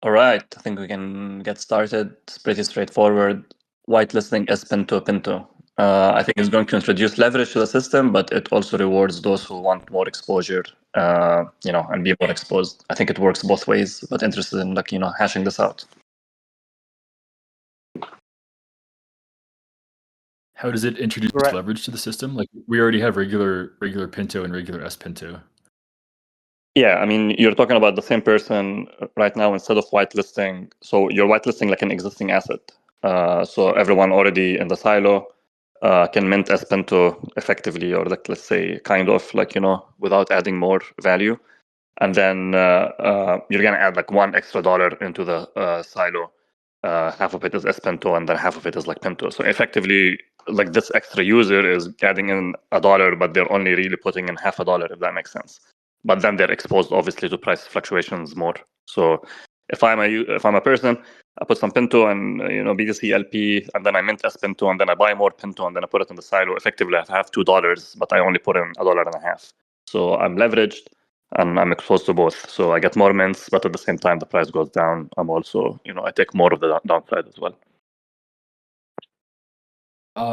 All right, I think we can get started. It's pretty straightforward. Whitelisting is Pinto. I think it's going to introduce leverage to the system, but it also rewards those who want more exposure, and be more exposed. I think it works both ways, but interested in hashing this out. How does it introduce leverage to the system? Like we already have regular Pinto and regular S Pinto. Yeah, I mean, you're talking about the same person right now instead of whitelisting. So you're whitelisting like an existing asset. So everyone already in the silo can mint as Pinto effectively, or like, let's say, kind of like, without adding more value. And then you're going to add like $1 extra into the silo. Half of it is S Pinto, and then half of it is like Pinto. So effectively, like this extra user is adding in $1, but they're only really putting in half $1, if that makes sense. But then they're exposed obviously to price fluctuations more. So if I'm a person, I put some Pinto and BTC LP, and then I mint S Pinto, and then I buy more Pinto, and then I put it in the silo. Effectively, I have $2, but I only put in $1.50. So I'm leveraged and I'm exposed to both. So I get more mints, but at the same time, the price goes down. I'm also, I take more of the downside as well.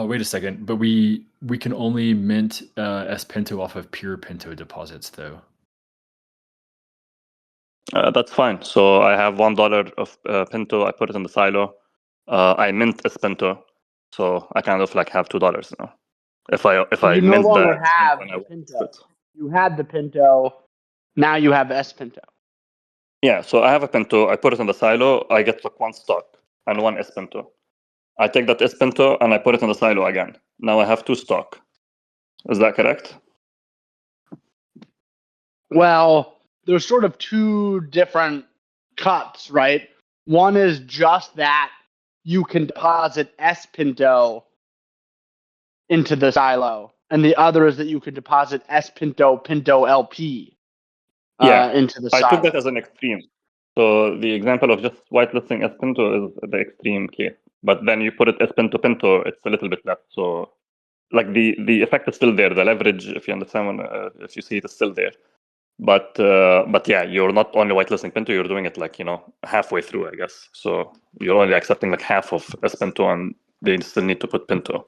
Wait a second, but we can only mint S Pinto off of pure Pinto deposits, though. That's fine. So I have $1 of Pinto. I put it in the silo. I mint S Pinto, so I kind of like have $2 now. If I no mint longer have the Pinto. You had the Pinto. Now you have S Pinto. Yeah, so I have a Pinto. I put it in the silo. I get like one stock and one S Pinto. I take that S Pinto and I put it in the silo again. Now I have 2 stock. Is that correct? Well, there's sort of 2 different cuts, right? One is just that you can deposit S Pinto into the silo, and the other is that you can deposit S Pinto LP into the silo. I took that as an extreme. So the example of just whitelisting S Pinto is the extreme case. But then you put it S Pinto, it's a little bit less. So like the effect is still there. The leverage, if you understand, if you see it, is still there. But yeah, you're not only whitelisting Pinto, you're doing it like, halfway through, I guess. So you're only accepting like half of S Pinto, and they still need to put Pinto.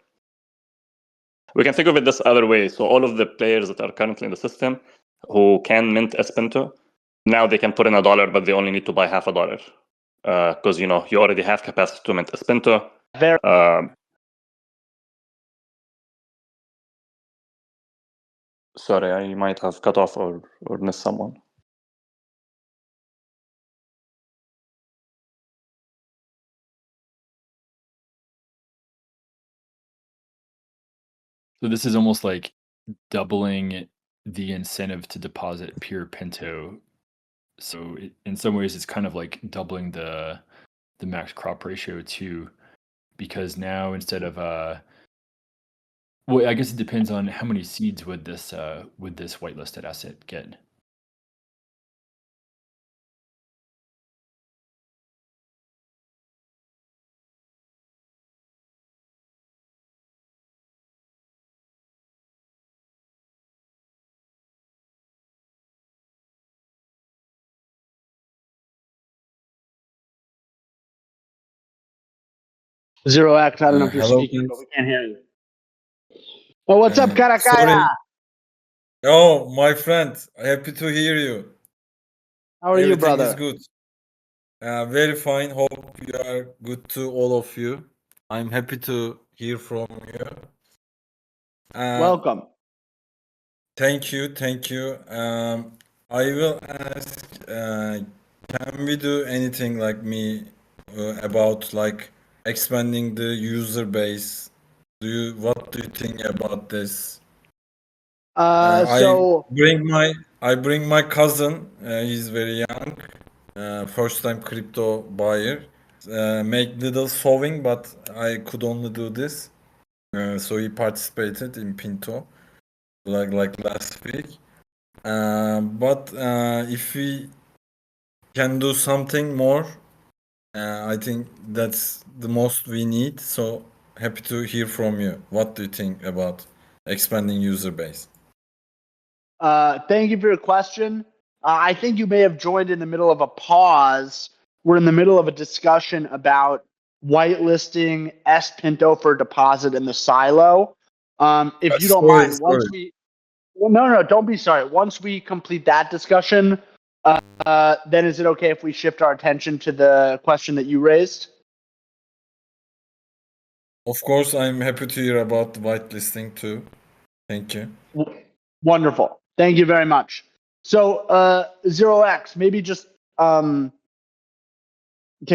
We can think of it this other way. So all of the players that are currently in the system who can mint S Pinto, now they can put in $1, but they only need to buy half $1. Because, you already have capacity to mint S Pinto. Sorry, I might have cut off or missed someone. So this is almost like doubling the incentive to deposit pure Pinto. So in some ways, it's kind of like doubling the max crop ratio too, because now instead of well, I guess it depends on how many seeds would this whitelisted asset get. Zero X, I don't know if you're speaking, but we can't hear you. Oh, what's up, Karakaya? Oh, my friend, happy to hear you. How are you, brother? Everything is good. Very fine. Hope you are good to all of you. I'm happy to hear from you. Welcome. Thank you. I will ask, can we do anything like me about like expanding the user base? What do you think about this? So I bring my cousin. He's very young. First time crypto buyer. Make little sewing, but I could only do this. So he participated in Pinto, like last week. But if we can do something more, I think that's the most we need. So happy to hear from you. What do you think about expanding user base? Thank you for your question. I think you may have joined in the middle of a pause. we're in the middle of a discussion about whitelisting S Pinto for deposit in the silo. If you don't mind, no, don't be sorry. Once we complete that discussion, then is it okay if we shift our attention to the question that you raised? Of course, I'm happy to hear about the whitelisting too. Thank you. Wonderful. Thank you very much. So, 0x, maybe just to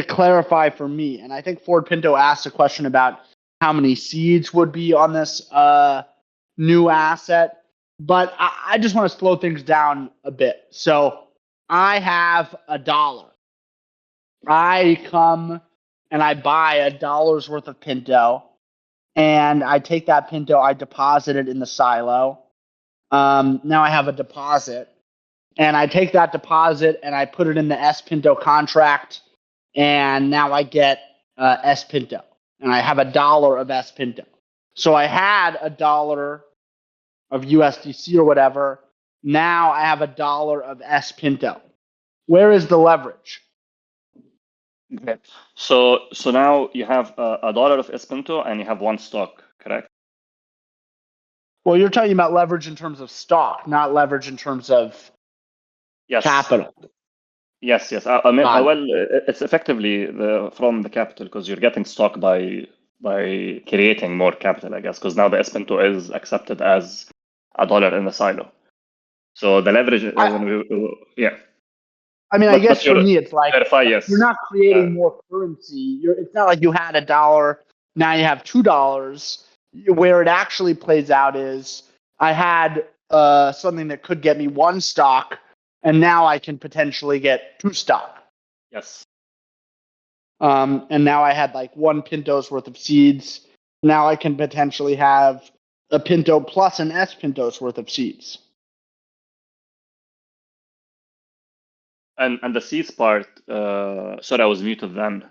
clarify for me, and I think Ford Pinto asked a question about how many seeds would be on this new asset, but I just want to slow things down a bit. So I have $1. I come and I buy $1 worth of Pinto, and I take that Pinto, I deposit it in the silo. Now I have a deposit, and I take that deposit and I put it in the S Pinto contract, and now I get S Pinto, and I have $1 of S Pinto. So I had $1 of USDC or whatever. Now I have $1 of S Pinto. Where is the leverage? Okay. So now you have $1 of S Pinto and you have one stock, correct? Well, you're talking about leverage in terms of stock, not leverage in terms of capital. Yes. I mean, well, it's effectively from the capital, because you're getting stock by creating more capital, I guess, because now the S Pinto is accepted as $1 in the silo. So the leverage, yeah. I mean, I guess for me, it's like yes. You're not creating more currency. It's not like you had $1, now you have $2. Where it actually plays out is I had something that could get me one stock, and now I can potentially get two stock. Yes. And now I had like one Pinto's worth of seeds. Now I can potentially have a Pinto plus an S Pinto's worth of seeds. And the seeds part, sorry, I was muted then.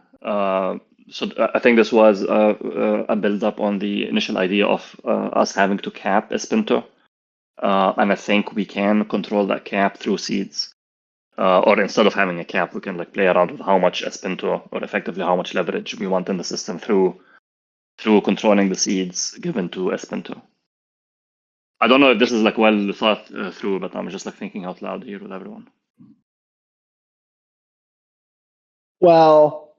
So I think this was a build up on the initial idea of us having to cap S Pinto. And I think we can control that cap through seeds. Or instead of having a cap, we can like play around with how much S Pinto, or effectively how much leverage we want in the system through controlling the seeds given to S Pinto. I don't know if this is like well thought through, but I'm just like thinking out loud here with everyone. Well,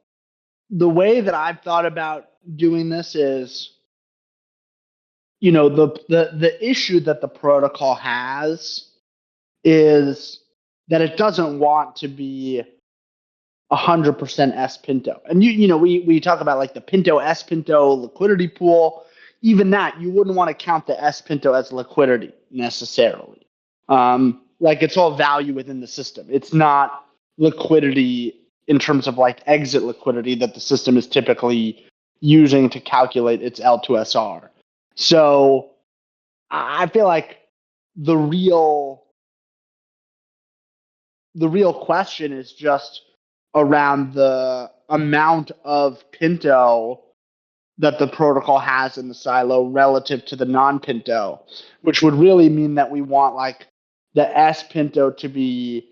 the way that I've thought about doing this is, the issue that the protocol has is that it doesn't want to be 100% S Pinto. And we talk about like the Pinto S Pinto liquidity pool. Even that, you wouldn't want to count the S Pinto as liquidity necessarily. Like it's all value within the system. It's not liquidity in terms of like exit liquidity that the system is typically using to calculate its L2SR. So I feel like the real question is just around the amount of Pinto that the protocol has in the silo relative to the non-Pinto, which would really mean that we want like the S Pinto to be,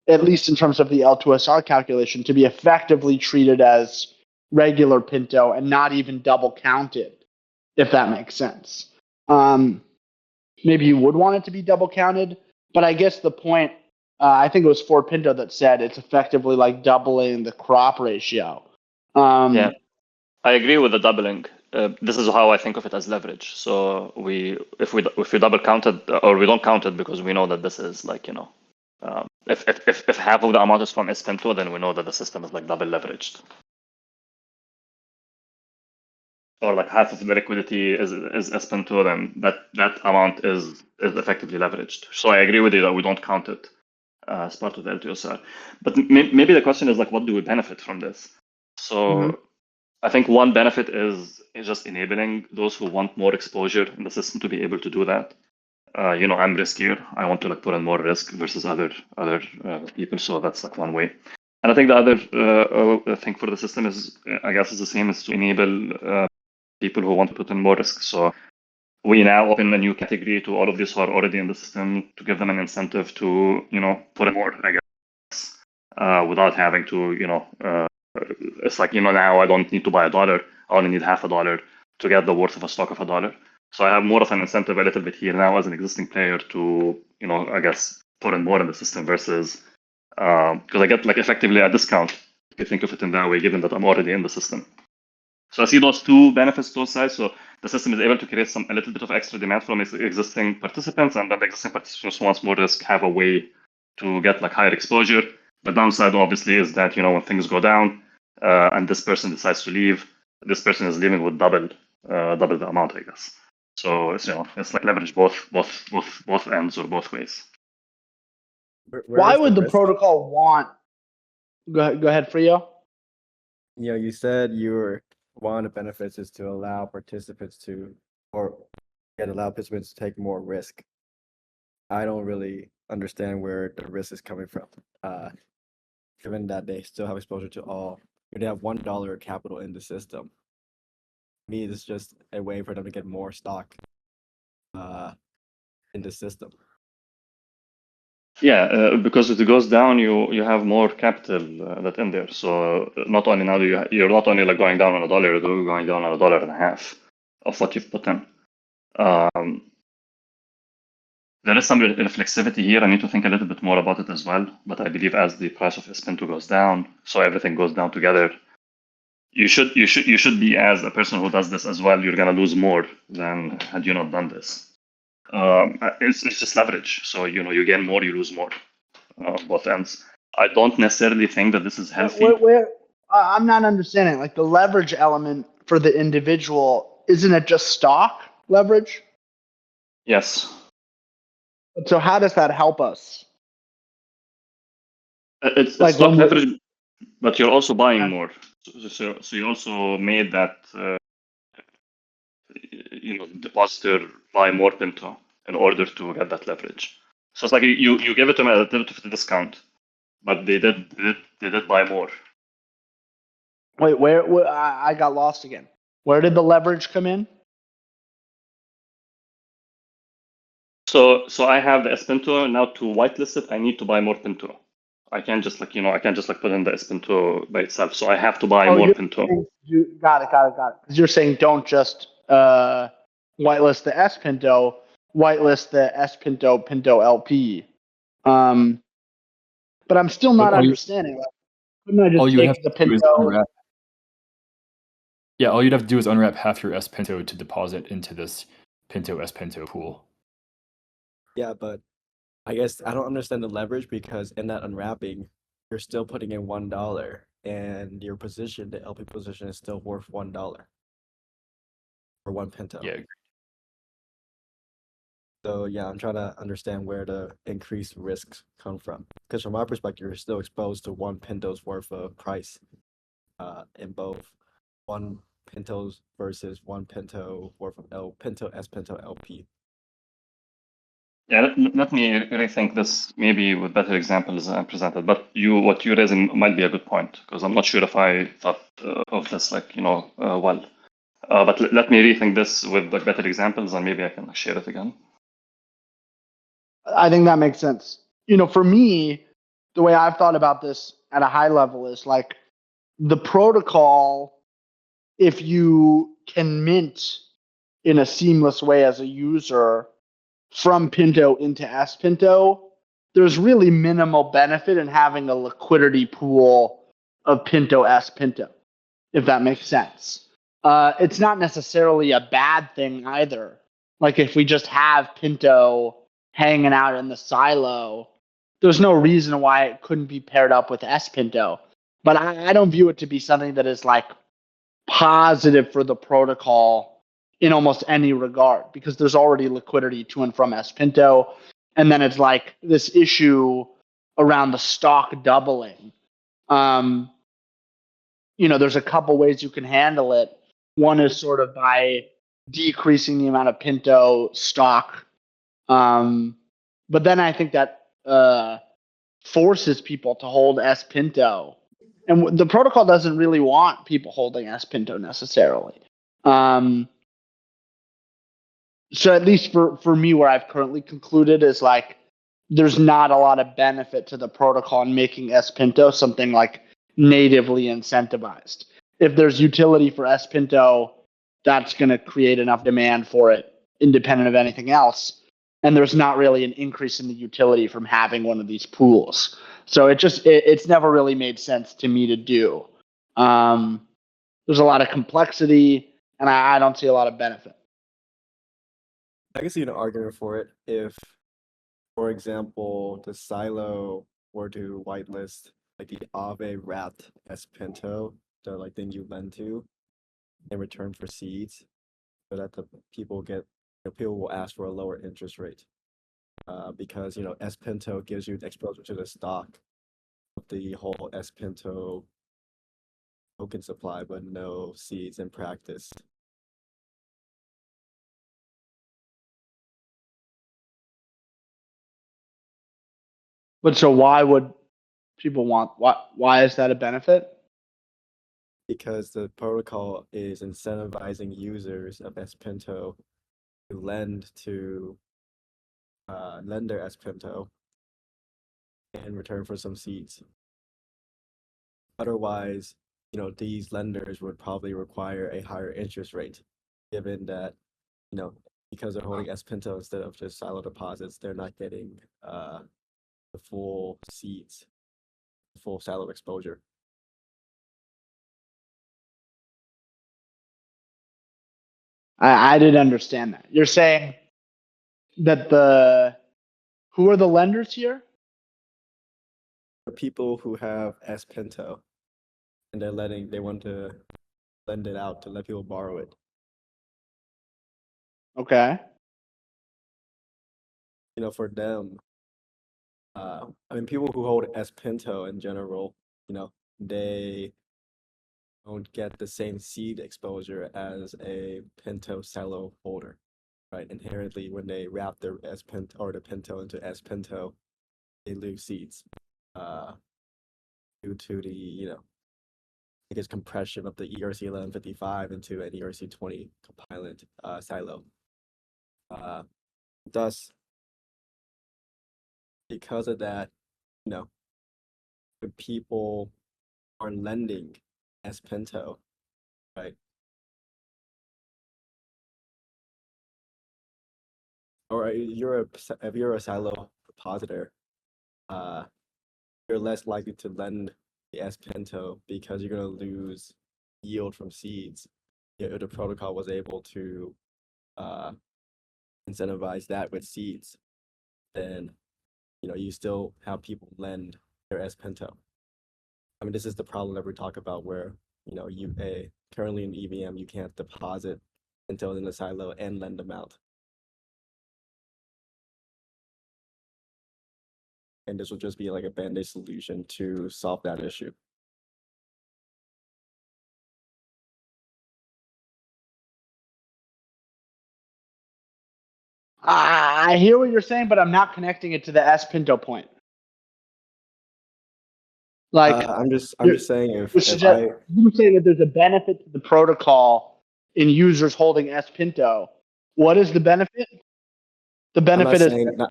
at least in terms of the L2SR calculation, to be effectively treated as regular Pinto and not even double counted, if that makes sense. Maybe you would want it to be double counted, but I guess the point, I think it was Ford Pinto that said it's effectively like doubling the crop ratio. Yeah, I agree with the doubling. This is how I think of it as leverage. So if we double count it, or we don't count it because we know that this is like, if half of the amount is from S Pinto, then we know that the system is like double leveraged. Or like half of the liquidity is S Pinto, then that amount is effectively leveraged. So I agree with you that we don't count it as part of the L2SR. But maybe the question is like, what do we benefit from this? So I think one benefit is just enabling those who want more exposure in the system to be able to do that. I'm riskier. I want to like put in more risk versus other people. So that's like one way. And I think the other thing for the system is, I guess, is the same, is to enable people who want to put in more risk. So we now open a new category to all of these who are already in the system to give them an incentive to, put in more, I guess. without having to, it's like, now I don't need to buy $1. I only need $0.50 to get the worth of a stock of $1. So I have more of an incentive a little bit here now as an existing player to, I guess, put in more in the system versus, because I get like effectively a discount, if you think of it in that way, given that I'm already in the system. So I see those two benefits, those sides. So the system is able to create a little bit of extra demand from its existing participants, and then the existing participants who wants more risk have a way to get like higher exposure. The downside obviously is that, when things go down and this person decides to leave, this person is leaving with double the amount, I guess. So it's it's like leverage both ends or both ways. Why would the protocol want? Go ahead, Frio. You said one of the benefits is to allow participants to take more risk. I don't really understand where the risk is coming from. Given that they still have exposure to all, they have $1 capital in the system. To me, it's just a way for them to get more stock in the system. Yeah, because if it goes down, you have more capital that's in there. So not only now you're not only like going down on $1, you're going down on $1.50 of what you've put in. There is some reflexivity here. I need to think a little bit more about it as well. But I believe as the price of Pinto goes down, so everything goes down together. You should be, as a person who does this as well, you're gonna lose more than had you not done this. It's just leverage. So you gain more, you lose more, both ends. I don't necessarily think that this is healthy. I'm not understanding. Like the leverage element for the individual, isn't it just stock leverage? Yes. So how does that help us? It's like stock leverage, but you're also buying more. So you also made that depositor buy more Pinto in order to get that leverage. So it's like you give it to them at a little bit of a discount, but they did buy more. Wait, where I got lost again. Where did the leverage come in? So I have the Pinto now. To whitelist it, I need to buy more Pinto. I can't just put in the Pinto by itself. So I have to buy more Pinto. Got it. Because you're saying don't just whitelist the Pinto, whitelist the Pinto LP. But I'm still not understanding. Couldn't I just take the Pinto? Yeah, all you'd have to do is unwrap half your Pinto to deposit into this Pinto pool. Yeah, but I guess I don't understand the leverage because in that unwrapping, you're still putting in $1, and your position, the LP position, is still worth $1 for one Pinto. Yeah. So yeah, I'm trying to understand where the increased risks come from. Because from my perspective, you're still exposed to one Pinto's worth of price in both one Pinto's versus one Pinto worth of Pinto LP. Yeah, let me rethink this maybe with better examples presented. But what you're raising might be a good point, because I'm not sure if I thought of this well. But let me rethink this with better examples, and maybe I can share it again. I think that makes sense. For me, the way I've thought about this at a high level is like the protocol, if you can mint in a seamless way as a user from Pinto into Pinto, there's really minimal benefit in having a liquidity pool of Pinto Pinto, if that makes sense. It's not necessarily a bad thing either. Like if we just have Pinto hanging out in the silo, there's no reason why it couldn't be paired up with Pinto. But I don't view it to be something that is like positive for the protocol in almost any regard, because there's already liquidity to and from Pinto. And then it's like this issue around the stock doubling. There's a couple ways you can handle it. One is sort of by decreasing the amount of Pinto stock. But then I think that forces people to hold Pinto. And the protocol doesn't really want people holding Pinto necessarily. So at least for me, where I've currently concluded is like there's not a lot of benefit to the protocol in making S Pinto something like natively incentivized. If there's utility for S Pinto, that's going to create enough demand for it independent of anything else. And there's not really an increase in the utility from having one of these pools. So it's never really made sense to me to do. There's a lot of complexity, and I don't see a lot of benefit. I can see an argument for it if, for example, the silo were to whitelist like the Aave wrapped S Pinto, the like thing you lend to in return for seeds, so that the people people will ask for a lower interest rate. Because S Pinto gives you exposure to the stock of the whole S Pinto token supply, but no seeds in practice. But so why would people want why is that a benefit? Because the protocol is incentivizing users of S Pinto to lend their S Pinto in return for some seeds. Otherwise, these lenders would probably require a higher interest rate, given that, because they're holding S Pinto instead of just silo deposits, they're not getting the full seeds, full silo exposure. I didn't understand that. You're saying that who are the lenders here? For people who have S Pinto and they want to lend it out to let people borrow it. Okay. For them, people who hold S Pinto in general, they don't get the same seed exposure as a Pinto silo holder, right? Inherently, when they wrap their S Pinto or the Pinto into S Pinto, they lose seeds, due to the compression of the ERC 1155 into an ERC 20 compliant silo. Thus, because of that, when people are lending S Pinto, right? Or if you're a silo depositor, you're less likely to lend the S Pinto because you're going to lose yield from seeds. If the protocol was able to incentivize that with seeds, then you still have people lend their S Pinto. This is the problem that we talk about where currently in EVM you can't deposit until in the silo and lend them out. And this will just be like a band-aid solution to solve that issue. I hear what you're saying, but I'm not connecting it to the S Pinto point. Like I'm just saying you say that there's a benefit to the protocol in users holding S Pinto. What is the benefit? The benefit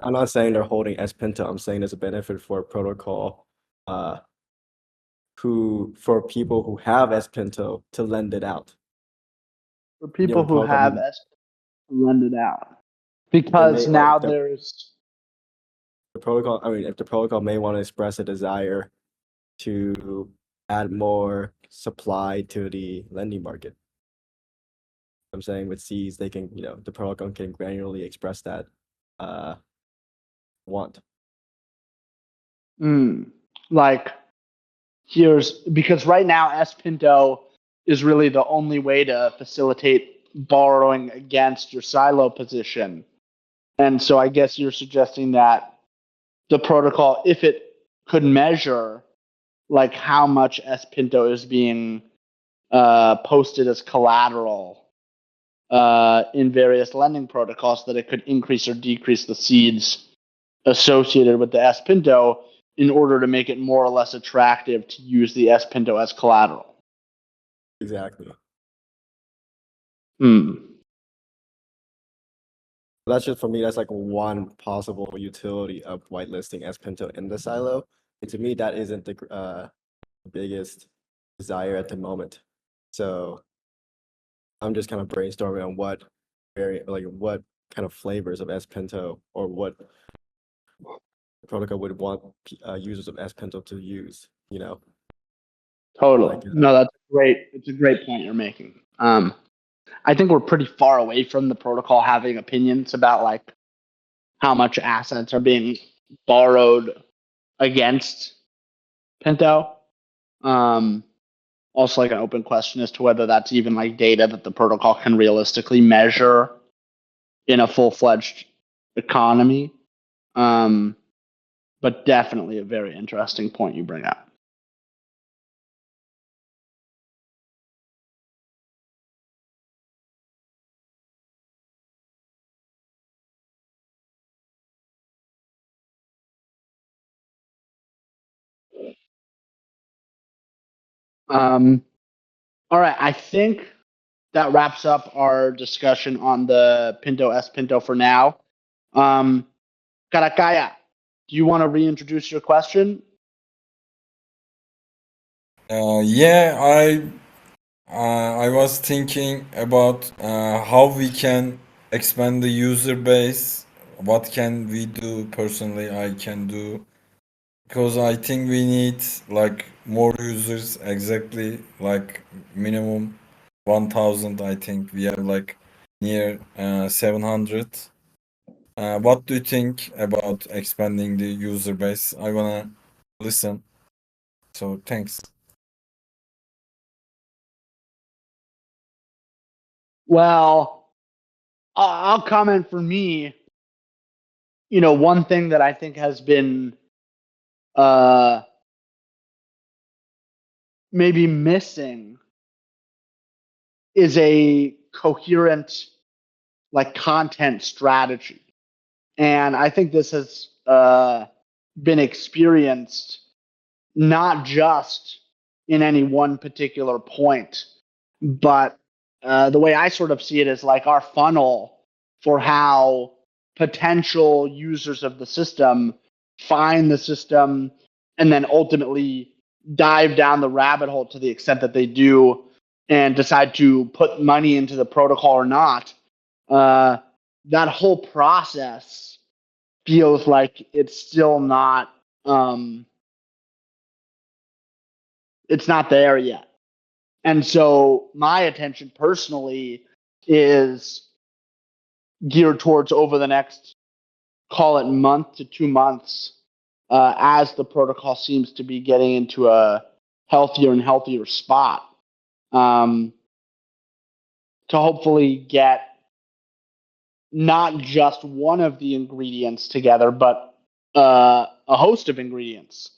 I'm not saying they're holding S Pinto. I'm saying there's a benefit for a protocol for people who have S Pinto to lend it out. For people who have S Pinto to lend it out. Because now there's the protocol. If the protocol may want to express a desire to add more supply to the lending market. I'm saying with C's, they can, the protocol can granularly express that want. Because right now S Pinto is really the only way to facilitate borrowing against your silo position. And so I guess you're suggesting that the protocol, if it could measure like how much S Pinto is being posted as collateral in various lending protocols, that it could increase or decrease the seeds associated with the S Pinto in order to make it more or less attractive to use the S Pinto as collateral. Exactly. That's just for me. That's like one possible utility of whitelisting as Pinto in the silo. And to me, that isn't the biggest desire at the moment. So I'm just kind of brainstorming on what kind of flavors of S Pinto or what protocol would want users of S Pinto to use. You know. Totally. Like, No, that's great. It's a great point you're making. I think we're pretty far away from the protocol having opinions about like how much assets are being borrowed against Pinto. Also, like an open question as to whether that's even like data that the protocol can realistically measure in a full-fledged economy. But definitely a very interesting point you bring up. All right, I think that wraps up our discussion on the Pinto S Pinto for now. Karakaya, do you want to reintroduce your question? Yeah, I was thinking about how we can expand the user base. What can we do? Personally, I can do because I think we need like more users, exactly like minimum 1,000. I think we have like near 700. What do you think about expanding the user base? I wanna listen. So thanks. Well, I'll comment for me. You know, one thing that I think has been maybe missing is a coherent like content strategy. And I think this has been experienced not just in any one particular point, but the way I sort of see it is like our funnel for how potential users of the system find the system and then ultimately dive down the rabbit hole to the extent that they do and decide to put money into the protocol or not. That whole process feels like it's still not it's not there yet. And so my attention personally is geared towards over the next, call it month to 2 months, as the protocol seems to be getting into a healthier and healthier spot, to hopefully get not just one of the ingredients together, but a host of ingredients,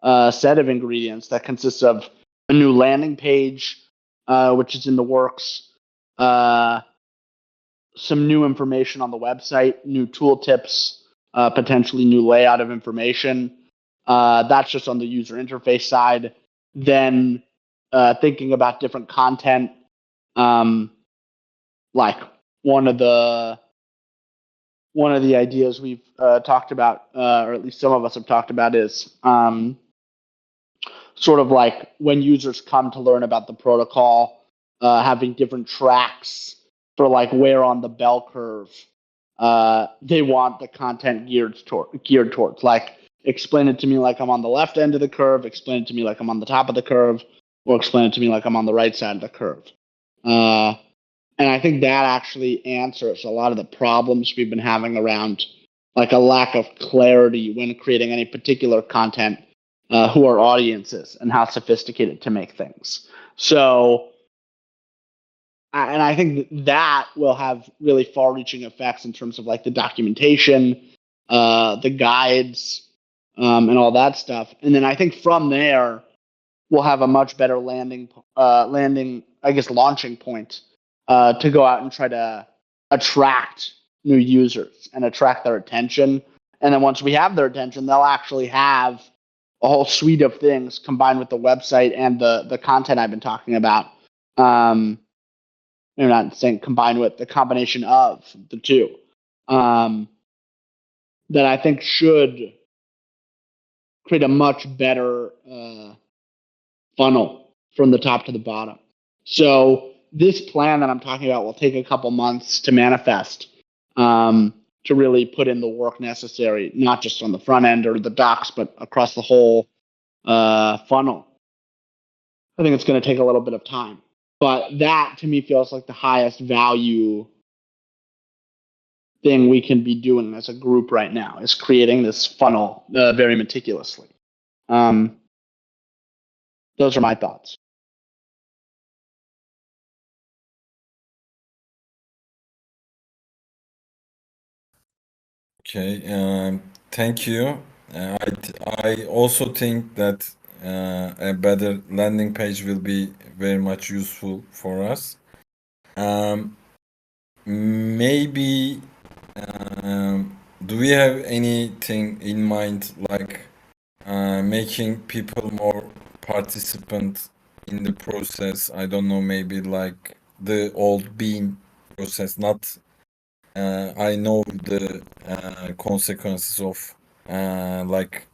a set of ingredients that consists of a new landing page, which is in the works, some new information on the website, new tooltips, potentially new layout of information. That's just on the user interface side. Then thinking about different content, like one of the ideas we've talked about, or at least some of us have talked about, is sort of like when users come to learn about the protocol, having different tracks for like where on the bell curve they want the content geared towards. Like, explain it to me like I'm on the left end of the curve, explain it to me like I'm on the top of the curve, or explain it to me like I'm on the right side of the curve. And I think that actually answers a lot of the problems we've been having around like a lack of clarity when creating any particular content, who our audience is and how sophisticated to make things. So, and I think that will have really far-reaching effects in terms of like the documentation, the guides, and all that stuff. And then I think from there, we'll have a much better launching point to go out and try to attract new users and attract their attention. And then once we have their attention, they'll actually have a whole suite of things combined with the website and the content I've been talking about. I'm not saying combined with, the combination of the two. that I think should create a much better funnel from the top to the bottom. So this plan that I'm talking about will take a couple months to manifest, to really put in the work necessary, not just on the front end or the docs, but across the whole funnel. I think it's going to take a little bit of time, but that to me feels like the highest value thing we can be doing as a group right now, is creating this funnel very meticulously. Those are my thoughts. Okay, thank you. I also think that a better landing page will be very much useful for us. Maybe, do we have anything in mind, like making people more participant in the process? I don't know, maybe like the old bean process, not I know the consequences of like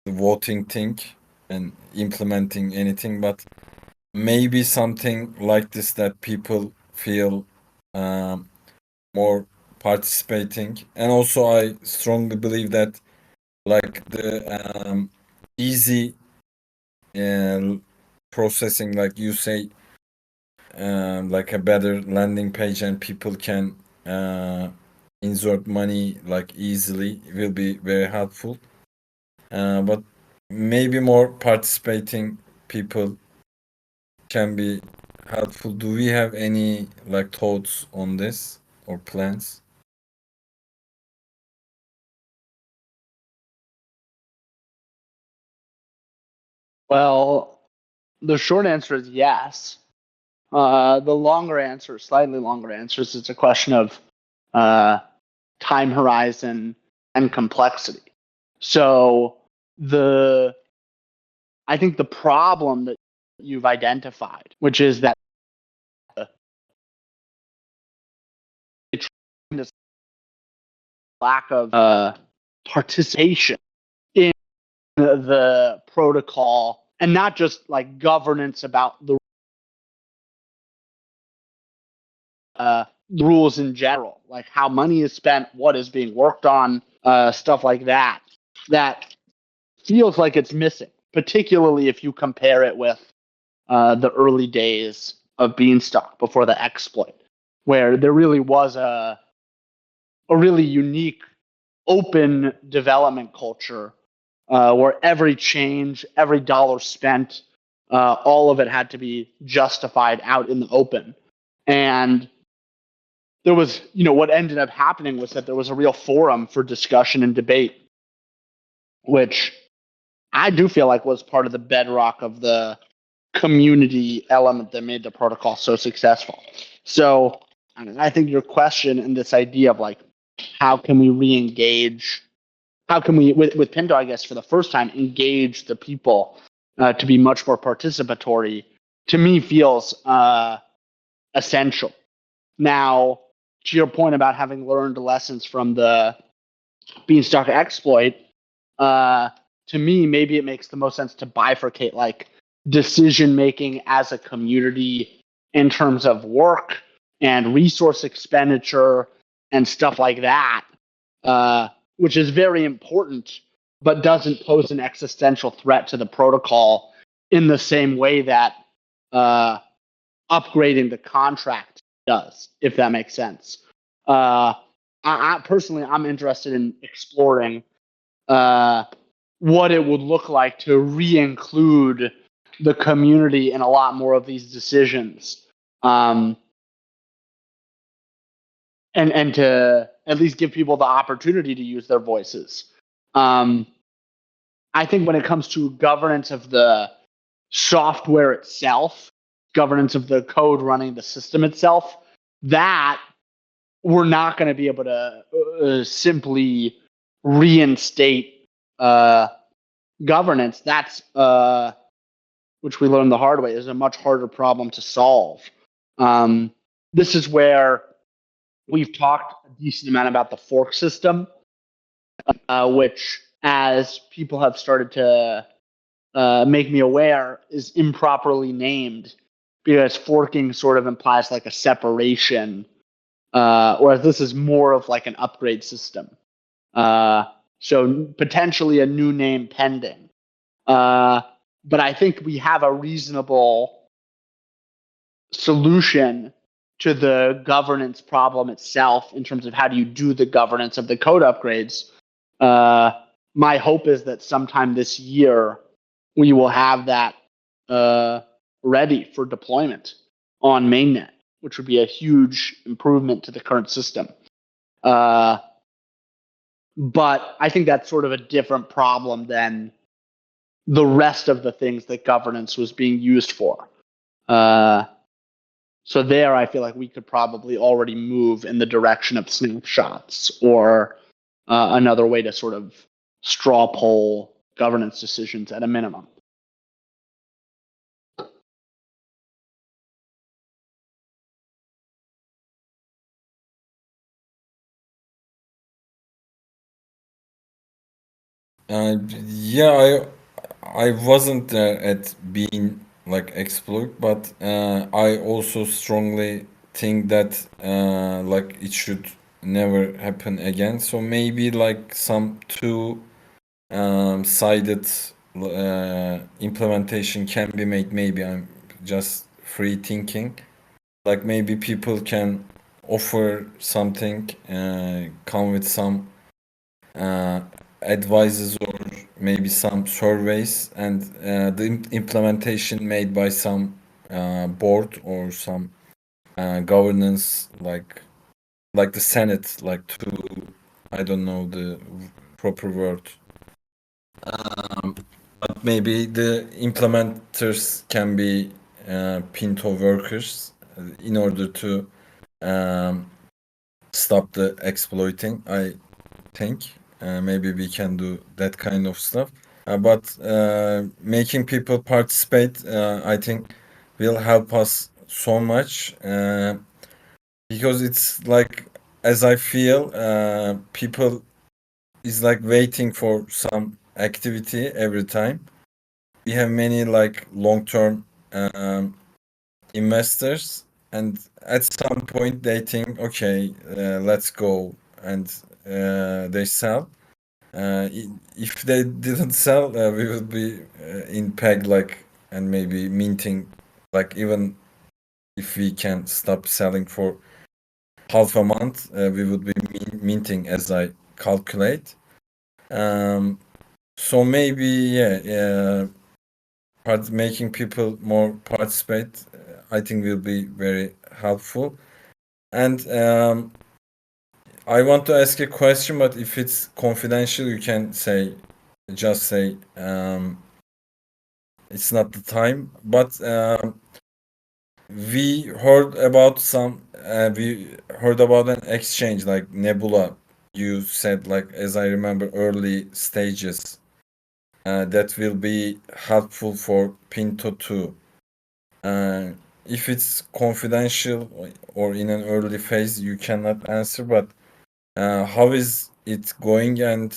the voting thing and implementing anything, but maybe something like this that people feel more participating. And also I strongly believe that like the easy processing, like you say, like a better landing page and people can insert money like easily, will be very helpful. But maybe more participating people can be helpful. Do we have any like thoughts on this or plans? Well, the short answer is yes. The longer answer, slightly longer answer, is it's a question of time horizon and complexity. So I think the problem that you've identified, which is that this lack of participation in the protocol, and not just like governance about the rules in general, like how money is spent, what is being worked on, stuff like that. That feels like it's missing, particularly if you compare it with the early days of Beanstalk before the exploit, where there really was a really unique open development culture where every change, every dollar spent, all of it had to be justified out in the open. And there was, what ended up happening was that there was a real forum for discussion and debate, which I do feel like was part of the bedrock of the community element that made the protocol so successful. So I think your question and this idea of like, how can we re-engage? How can we, with Pinto, I guess, for the first time, engage the people to be much more participatory, to me feels essential. Now, to your point about having learned lessons from the Beanstalk exploit, to me, maybe it makes the most sense to bifurcate like decision making as a community in terms of work and resource expenditure and stuff like that, which is very important, but doesn't pose an existential threat to the protocol in the same way that upgrading the contract does, if that makes sense. I personally, I'm interested in exploring what it would look like to re-include the community in a lot more of these decisions, and to at least give people the opportunity to use their voices. I think when it comes to governance of the software itself, governance of the code running the system itself, that we're not going to be able to simply reinstate governance. That's which we learned the hard way, is a much harder problem to solve. This is where we've talked a decent amount about the fork system, which, as people have started to make me aware, is improperly named because forking sort of implies like a separation, whereas this is more of like an upgrade system. So potentially a new name pending. But I think we have a reasonable solution to the governance problem itself in terms of how do you do the governance of the code upgrades. My hope is that sometime this year we will have that ready for deployment on mainnet, which would be a huge improvement to the current system. But I think that's sort of a different problem than the rest of the things that governance was being used for. So there, I feel like we could probably already move in the direction of snapshots or another way to sort of straw poll governance decisions at a minimum. Yeah, I wasn't there at being like exploit, but I also strongly think that like it should never happen again. So maybe like some two sided implementation can be made. Maybe I'm just free thinking. Like maybe people can offer something, come with some advices or maybe some surveys, and the implementation made by some board or some governance, like the Senate, like to, I don't know the proper word. But maybe the implementers can be Pinto workers in order to stop the exploiting, I think. Maybe we can do that kind of stuff. But making people participate, I think, will help us so much because it's like, as I feel, people is like waiting for some activity every time. We have many like long-term investors, and at some point they think, okay, let's go, and they sell. If they didn't sell, we would be in peg, like, and maybe minting, like, even if we can stop selling for half a month, we would be minting as I calculate. So maybe, yeah, making people more participate, I think will be very helpful. And I want to ask a question, but if it's confidential, you can just say it's not the time. But we heard about an exchange like Nebula. You said, like, as I remember, early stages that will be helpful for Pinto too. If it's confidential or in an early phase, you cannot answer, but how is it going, and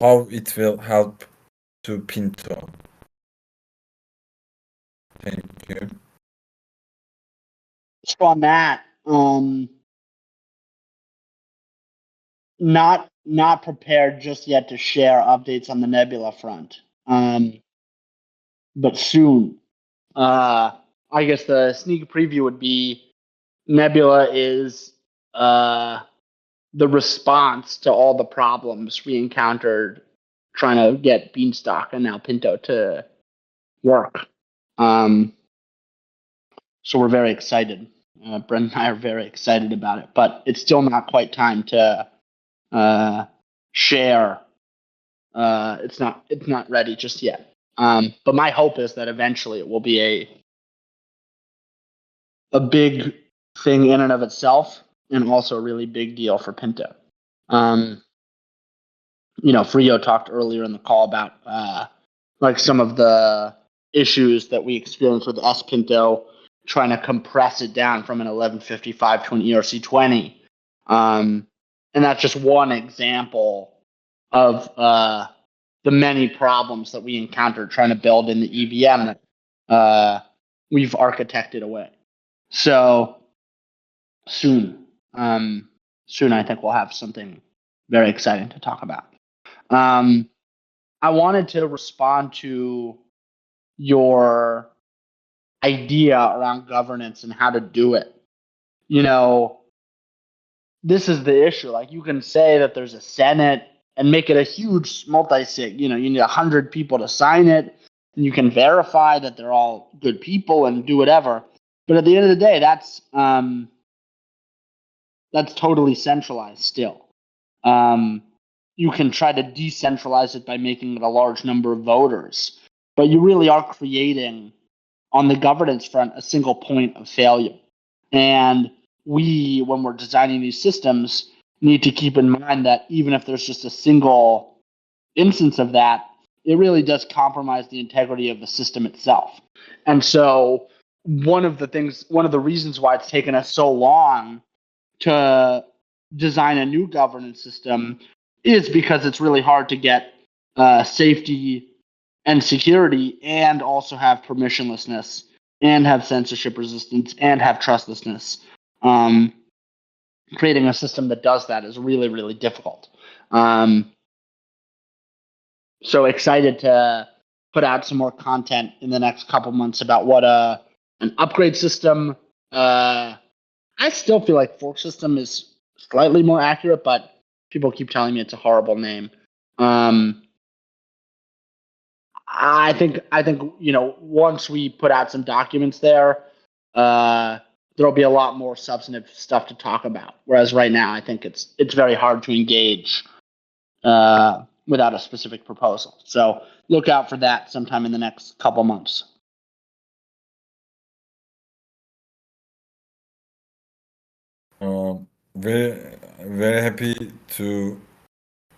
how it will help to Pinto? Thank you. So on that, not prepared just yet to share updates on the Nebula front, but soon. I guess the sneak preview would be Nebula is the response to all the problems we encountered trying to get Beanstalk and now Pinto to work. So we're very excited. Brent and I are very excited about it, but it's still not quite time to share. It's not ready just yet. But my hope is that eventually it will be a big thing in and of itself, and also a really big deal for Pinto. Frio talked earlier in the call about like some of the issues that we experienced with S Pinto trying to compress it down from an 1155 to an ERC20. And that's just one example of the many problems that we encountered trying to build in the EVM that we've architected away. So soon I think we'll have something very exciting to talk about. I wanted to respond to your idea around governance and how to do it. This is the issue. Like, you can say that there's a Senate and make it a huge multi-sig. You need 100 people to sign it, and you can verify that they're all good people and do whatever. But at the end of the day, that's totally centralized still. You can try to decentralize it by making it a large number of voters, but you really are creating, on the governance front, a single point of failure. And we, when we're designing these systems, need to keep in mind that even if there's just a single instance of that, it really does compromise the integrity of the system itself. And so one of the reasons why it's taken us so long to design a new governance system is because it's really hard to get safety and security and also have permissionlessness and have censorship resistance and have trustlessness. Creating a system that does that is really, really difficult. So excited to put out some more content in the next couple months about what an upgrade system. I still feel like fork system is slightly more accurate, but people keep telling me it's a horrible name. I think once we put out some documents there, there'll be a lot more substantive stuff to talk about. Whereas right now, I think it's very hard to engage without a specific proposal. So look out for that sometime in the next couple months. Very, very happy to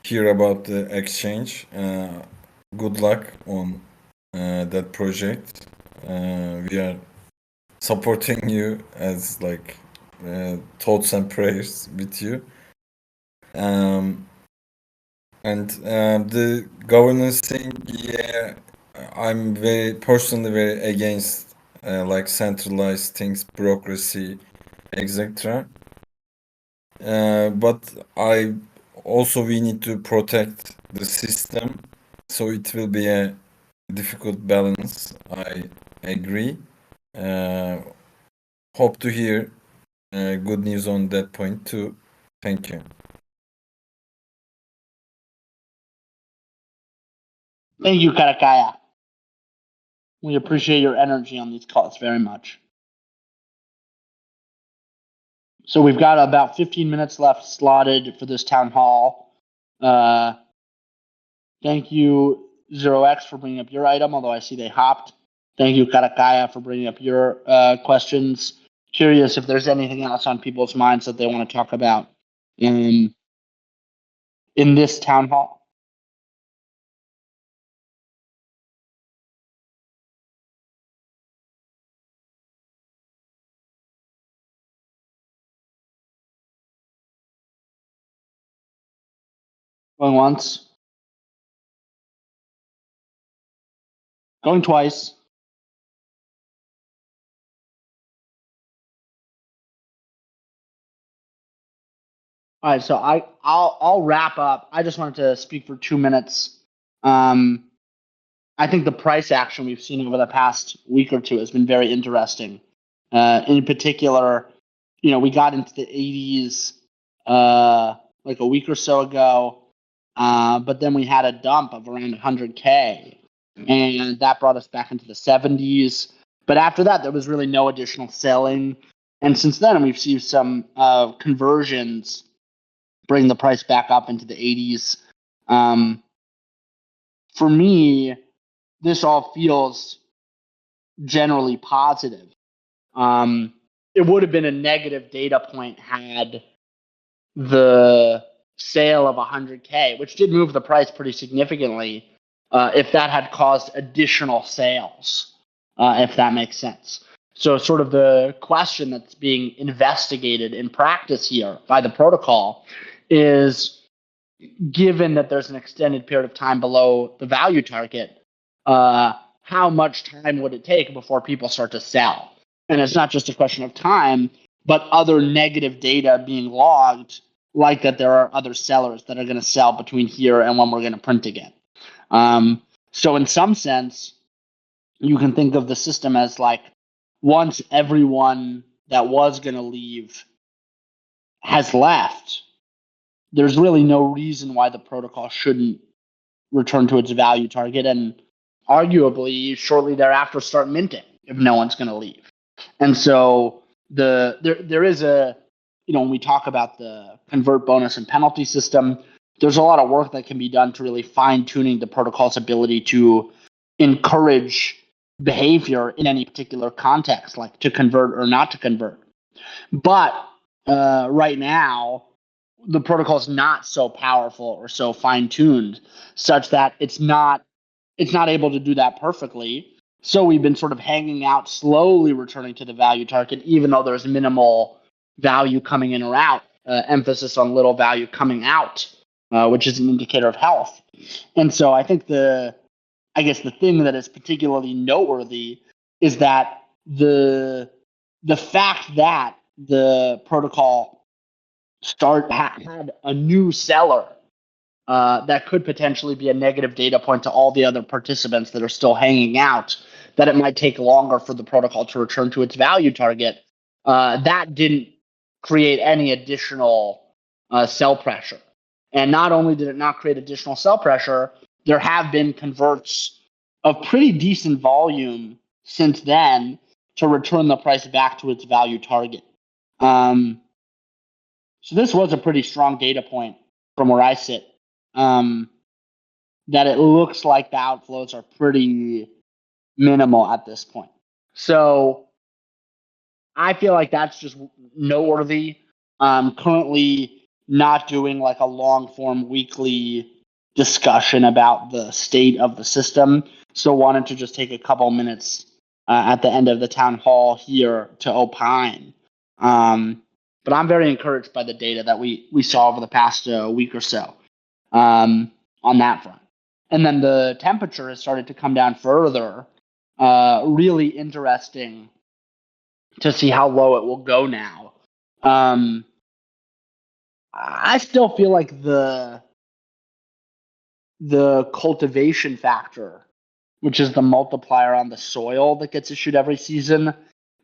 hear about the exchange. Good luck on that project. We are supporting you as thoughts and prayers with you. And the governance thing, yeah, I'm personally very against centralized things, bureaucracy, etc. But we need to protect the system, so it will be a difficult balance. I agree. Hope to hear good news on that point too. Thank you. Thank you, Karakaya. We appreciate your energy on these calls very much. So we've got about 15 minutes left slotted for this town hall. Thank you, 0x, for bringing up your item, although I see they hopped. Thank you, Karakaya, for bringing up your questions. Curious if there's anything else on people's minds that they want to talk about in this town hall. Going once. Going twice. All right, so I'll wrap up. I just wanted to speak for 2 minutes. I think the price action we've seen over the past week or two has been very interesting. In particular, we got into the 80s like a week or so ago, but then we had a dump of around 100K, and that brought us back into the 70s. But after that, there was really no additional selling, and since then we've seen some conversions bring the price back up into the 80s. For me, this all feels generally positive. It would have been a negative data point had the sale of 100K, which did move the price pretty significantly, if that had caused additional sales, if that makes sense. So sort of the question that's being investigated in practice here by the protocol is, given that there's an extended period of time below the value target, how much time would it take before people start to sell? And it's not just a question of time, but other negative data being logged, like that there are other sellers that are going to sell between here and when we're going to print again. So in some sense, you can think of the system as like, once everyone that was going to leave has left, there's really no reason why the protocol shouldn't return to its value target, and arguably shortly thereafter start minting if no one's going to leave. And so there is a, when we talk about the convert bonus and penalty system, there's a lot of work that can be done to really fine tuning the protocol's ability to encourage behavior in any particular context, like to convert or not to convert. But right now, the protocol is not so powerful or so fine-tuned such that it's not able to do that perfectly. So we've been sort of hanging out, slowly returning to the value target, even though there's minimal value coming in or out, emphasis on little value coming out, which is an indicator of health. And so I think the thing that is particularly noteworthy is that the fact that the protocol had a new seller that could potentially be a negative data point to all the other participants that are still hanging out, that it might take longer for the protocol to return to its value target, that didn't create any additional sell pressure. And not only did it not create additional sell pressure, there have been converts of pretty decent volume since then to return the price back to its value target. So this was a pretty strong data point from where I sit, that it looks like the outflows are pretty minimal at this point. So I feel like that's just noteworthy. Currently not doing like a long form weekly discussion about the state of the system. So wanted to just take a couple minutes at the end of the town hall here to opine. But I'm very encouraged by the data that we saw over the past week or so on that front. And then the temperature has started to come down further. Really interesting to see how low it will go now. I still feel like the cultivation factor, which is the multiplier on the soil that gets issued every season,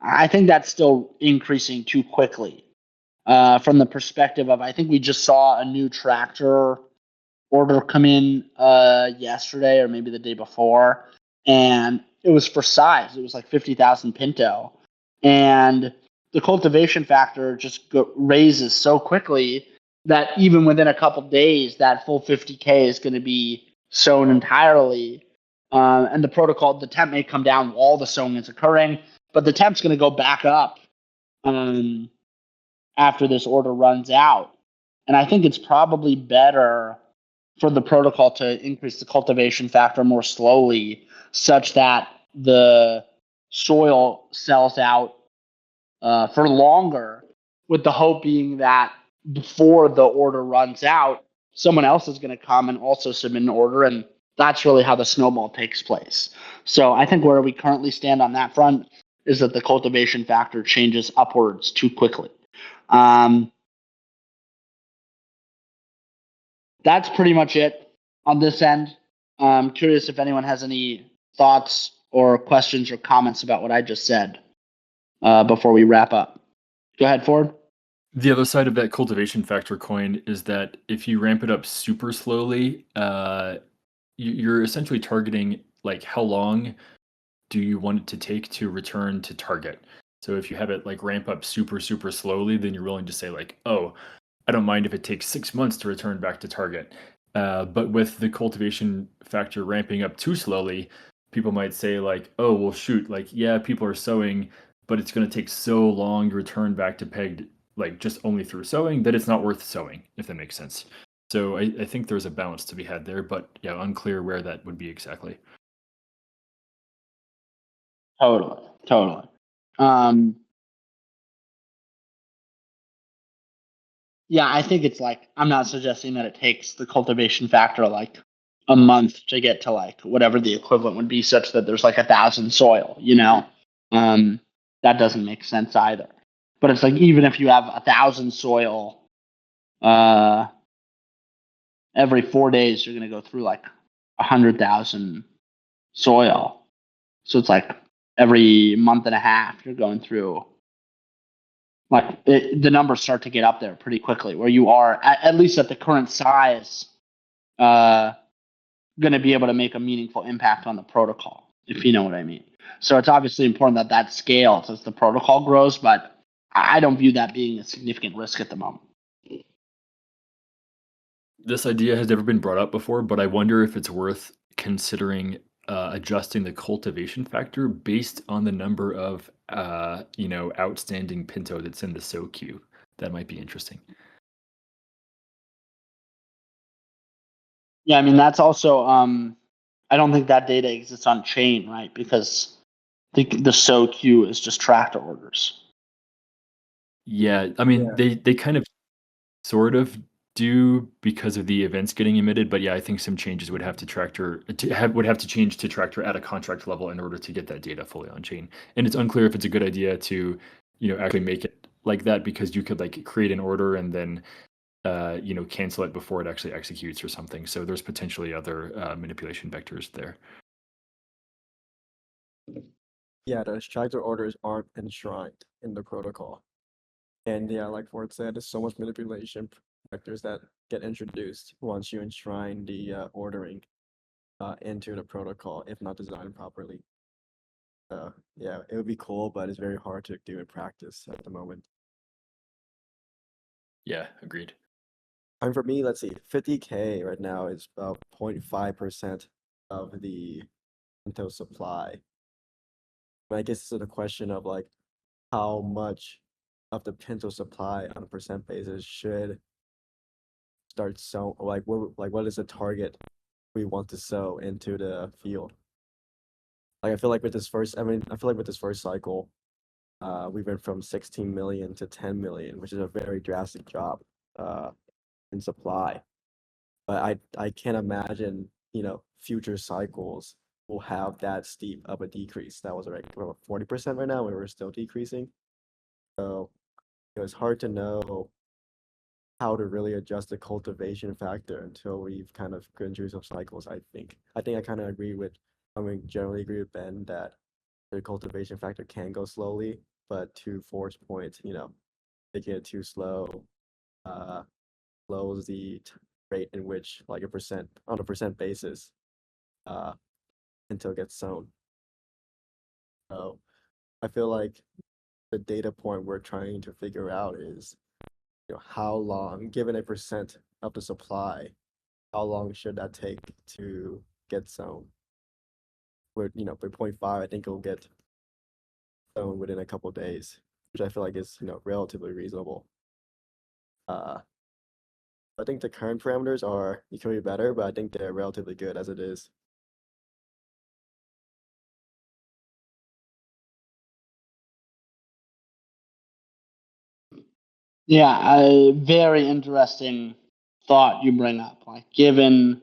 I think that's still increasing too quickly. From the perspective of, I think we just saw a new tractor order come in yesterday or maybe the day before, and it was for size. It was like 50,000 Pinto. And the cultivation factor just raises so quickly that even within a couple days, that full 50K is going to be sown entirely. And the protocol, the temp may come down while the sowing is occurring, but the temp's going to go back up after this order runs out. And I think it's probably better for the protocol to increase the cultivation factor more slowly, such that the soil sells out for longer, with the hope being that before the order runs out, someone else is going to come and also submit an order, and that's really how the snowball takes place. So I think where we currently stand on that front is that the cultivation factor changes upwards too quickly. That's pretty much it on this end. I'm curious if anyone has any thoughts or questions or comments about what I just said before we wrap up. Go ahead, Ford. The other side of that cultivation factor coin is that if you ramp it up super slowly, you're essentially targeting like how long do you want it to take to return to target. So if you have it like ramp up super slowly, then you're willing to say like, oh, I don't mind if it takes 6 months to return back to target. But with the cultivation factor ramping up too slowly, people might say like, oh, well, shoot, like, yeah, people are sowing, but it's going to take so long to return back to pegged, like just only through sowing, that it's not worth sowing, if that makes sense. So I think there's a balance to be had there, but yeah, unclear where that would be exactly. Totally. Yeah, I think it's like, I'm not suggesting that it takes the cultivation factor like a month to get to like whatever the equivalent would be, such that there's like 1,000 soil, that doesn't make sense either. But it's like, even if you have 1,000 soil, every 4 days you're going to go through like 100,000 soil. So it's like every month and a half you're going through, like the numbers start to get up there pretty quickly, where you are at least at the current size, going to be able to make a meaningful impact on the protocol, if you know what I mean. So it's obviously important that that scales as the protocol grows, but I don't view that being a significant risk at the moment. This idea has never been brought up before, but I wonder if it's worth considering adjusting the cultivation factor based on the number of outstanding Pinto that's in the SO queue. That might be interesting. Yeah, I mean, that's also, I don't think that data exists on chain, right? Because the SO queue is just tractor orders. Yeah, I mean, they kind of sort of do because of the events getting emitted, but yeah, I think some changes would have to change to tractor at a contract level in order to get that data fully on chain. And it's unclear if it's a good idea to, actually make it like that, because you could like create an order and then cancel it before it actually executes or something. So there's potentially other manipulation vectors there. Yeah, those tractor orders aren't enshrined in the protocol. And yeah, like Ford said, there's so much manipulation vectors that get introduced once you enshrine the ordering into the protocol, if not designed properly. Yeah, it would be cool, but it's very hard to do in practice at the moment. Yeah, agreed. And for me, let's see, 50K right now is about 0.5% of the Pinto supply. But I guess it's a question of like how much of the Pinto supply on a percent basis should start sow, like what is the target we want to sow into the field? Like I feel like with this first cycle, we went from 16 million to 10 million, which is a very drastic drop in supply. But I can't imagine, future cycles will have that steep of a decrease. That was like 40% right now, and we're still decreasing. So it's hard to know how to really adjust the cultivation factor until we've kind of gone through some cycles, I think. I kind of generally agree with Ben that the cultivation factor can go slowly, but to Ford's point, making it too slow, slows the rate in which like on a percent basis, until it gets sown. So I feel like the data point we're trying to figure out is, how long, given a percent of the supply, how long should that take to get sown? With 0.5, I think it'll get sown within a couple of days, which I feel like is relatively reasonable. I think the current parameters it could be better, but I think they're relatively good as it is. Yeah, a very interesting thought you bring up. Like, given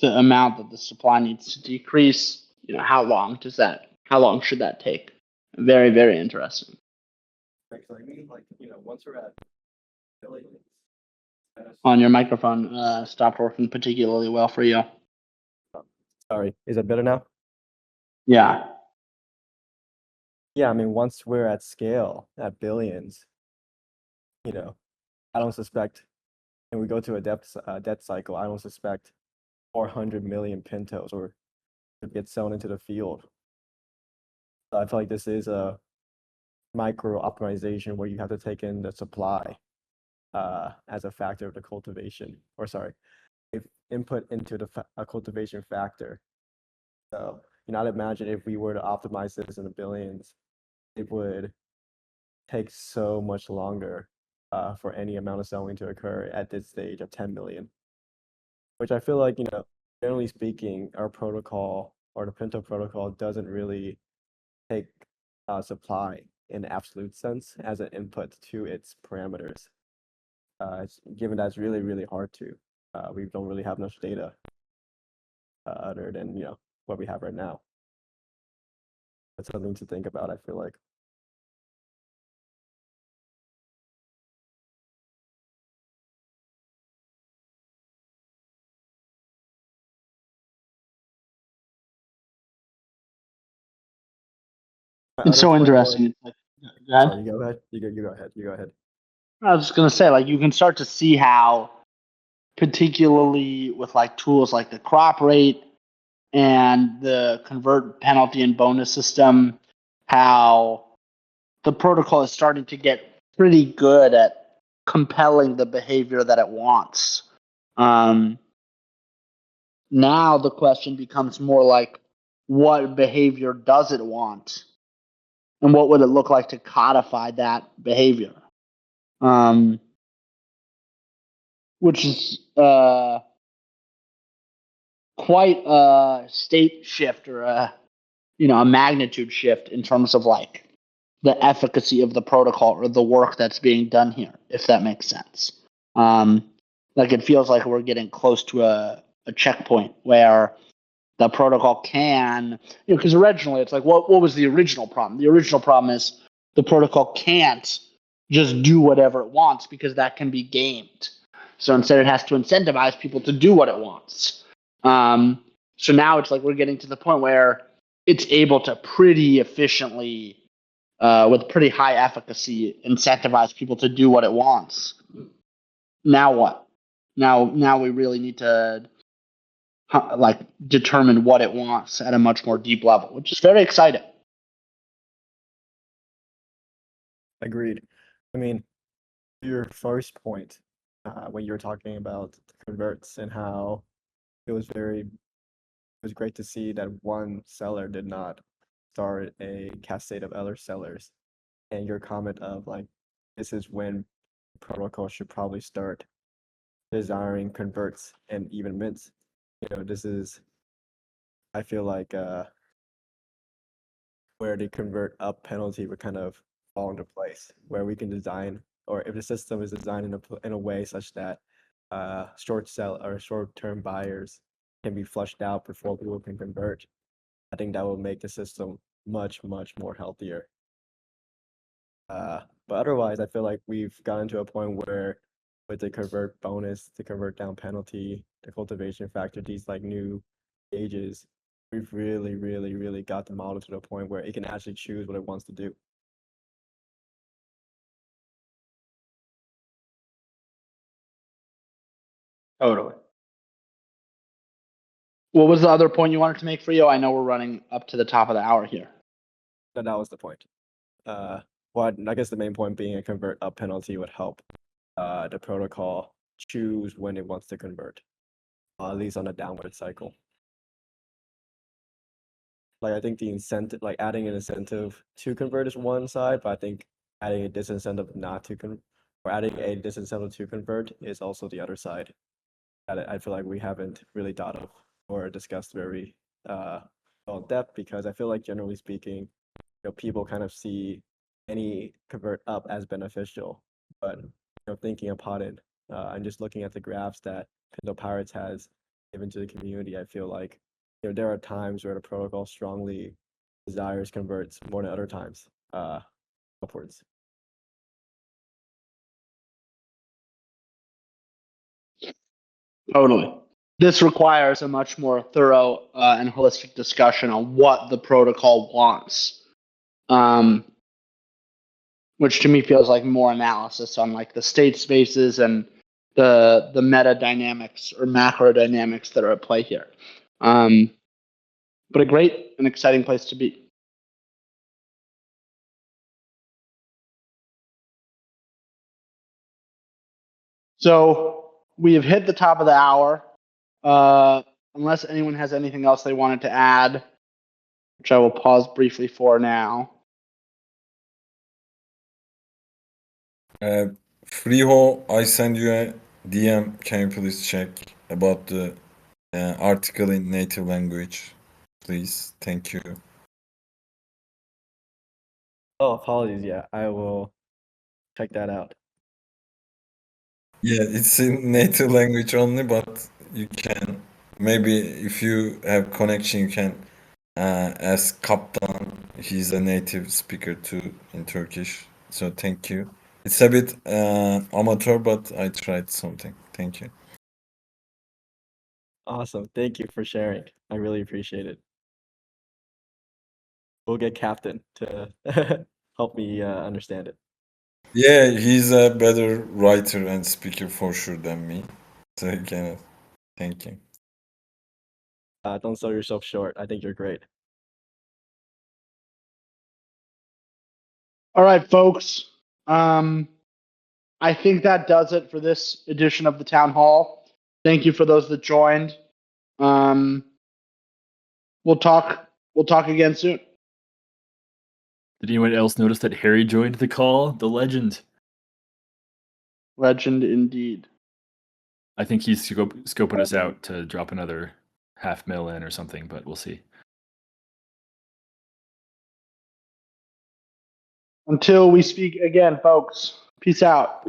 the amount that the supply needs to decrease, how long should that take? Very, very interesting. So I mean, like, once we're at billions. On your microphone stopped working particularly well for you. Sorry, is it better now? Yeah. Yeah, I mean, once we're at scale, at billions, I don't suspect, and we go to a debt cycle, I don't suspect 400 million Pintos or to get sown into the field. So I feel like this is a micro optimization where you have to take in the supply as a factor of the cultivation, or sorry, if input into the cultivation factor. So I'd imagine if we were to optimize this in the billions, it would take so much longer for any amount of sowing to occur at this stage of 10 million, which I feel like, generally speaking, our protocol or the Pinto protocol doesn't really take supply in absolute sense as an input to its parameters. Given that it's really, really hard to, we don't really have much data other than what we have right now. That's something to think about, I feel like. It's so interesting. It's like, go ahead. Sorry, you go ahead. You go ahead. You go ahead. I was just gonna say, like, you can start to see how, particularly with like tools like the crop rate and the convert penalty and bonus system, how the protocol is starting to get pretty good at compelling the behavior that it wants. Now the question becomes more like, what behavior does it want? And what would it look like to codify that behavior? Which is quite a state shift or a magnitude shift in terms of like the efficacy of the protocol or the work that's being done here, if that makes sense. Like it feels like we're getting close to a checkpoint where the protocol can, because originally it's like, what was the original problem? The original problem is the protocol can't just do whatever it wants because that can be gamed. So instead it has to incentivize people to do what it wants. So now it's like we're getting to the point where it's able to pretty efficiently, with pretty high efficacy, incentivize people to do what it wants. Now what? Now we really need to like determine what it wants at a much more deep level, which is very exciting. Agreed. I mean, your first point, when you were talking about the converts and how it was great to see that one seller did not start a cascade of other sellers. And your comment of like, this is when protocol should probably start desiring converts and even mints. This is, I feel like, where the convert up penalty would kind of fall into place, where we can design, or if the system is designed in a way such that short-term buyers can be flushed out before people can convert, I think that will make the system much, much more healthier. But otherwise, I feel like we've gotten to a point where with the convert bonus, the convert down penalty, the cultivation factor, these like new gauges, we've really, really, really got the model to the point where it can actually choose what it wants to do. Totally. What was the other point you wanted to make, Frio? I know we're running up to the top of the hour here. That was the point. Well, I guess the main point being a convert up penalty would help the protocol choose when it wants to convert, at least on a downward cycle. Like I think the incentive, like adding an incentive to convert is one side, but I think adding a disincentive not to or adding a disincentive to convert is also the other side. That I feel like we haven't really thought of or discussed very well in depth, because I feel like generally speaking, people kind of see any convert up as beneficial, but thinking upon it and just looking at the graphs that Pinto Pirates has given to the community, I feel like there are times where the protocol strongly desires converts more than other times upwards. Totally. This requires a much more thorough and holistic discussion on what the protocol wants, which to me feels like more analysis on like the state spaces and the meta dynamics or macro dynamics that are at play here. But a great and exciting place to be. So we have hit the top of the hour. Unless anyone has anything else they wanted to add, which I will pause briefly for now. Freeho, I send you a DM. Can you please check about the article in native language? Please. Thank you. Oh, apologies. Yeah, I will check that out. Yeah, it's in native language only, but you can maybe if you have connection, you can ask Kaptan. He's a native speaker too in Turkish. So thank you. It's a bit amateur, but I tried something. Thank you. Awesome. Thank you for sharing. I really appreciate it. We'll get Captain to help me understand it. Yeah, he's a better writer and speaker for sure than me. So you can thank you. Don't sell yourself short. I think you're great. All right, folks. I think that does it for this edition of the town hall. Thank you for those that joined. We'll talk again soon. Did anyone else notice that Harry joined the call? The legend. Legend indeed. I think he's scoping us out to drop another $500,000 in or something, but we'll see. Until we speak again, folks. Peace out.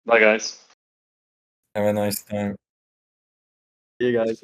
Bye, guys. Have a nice time. See you guys.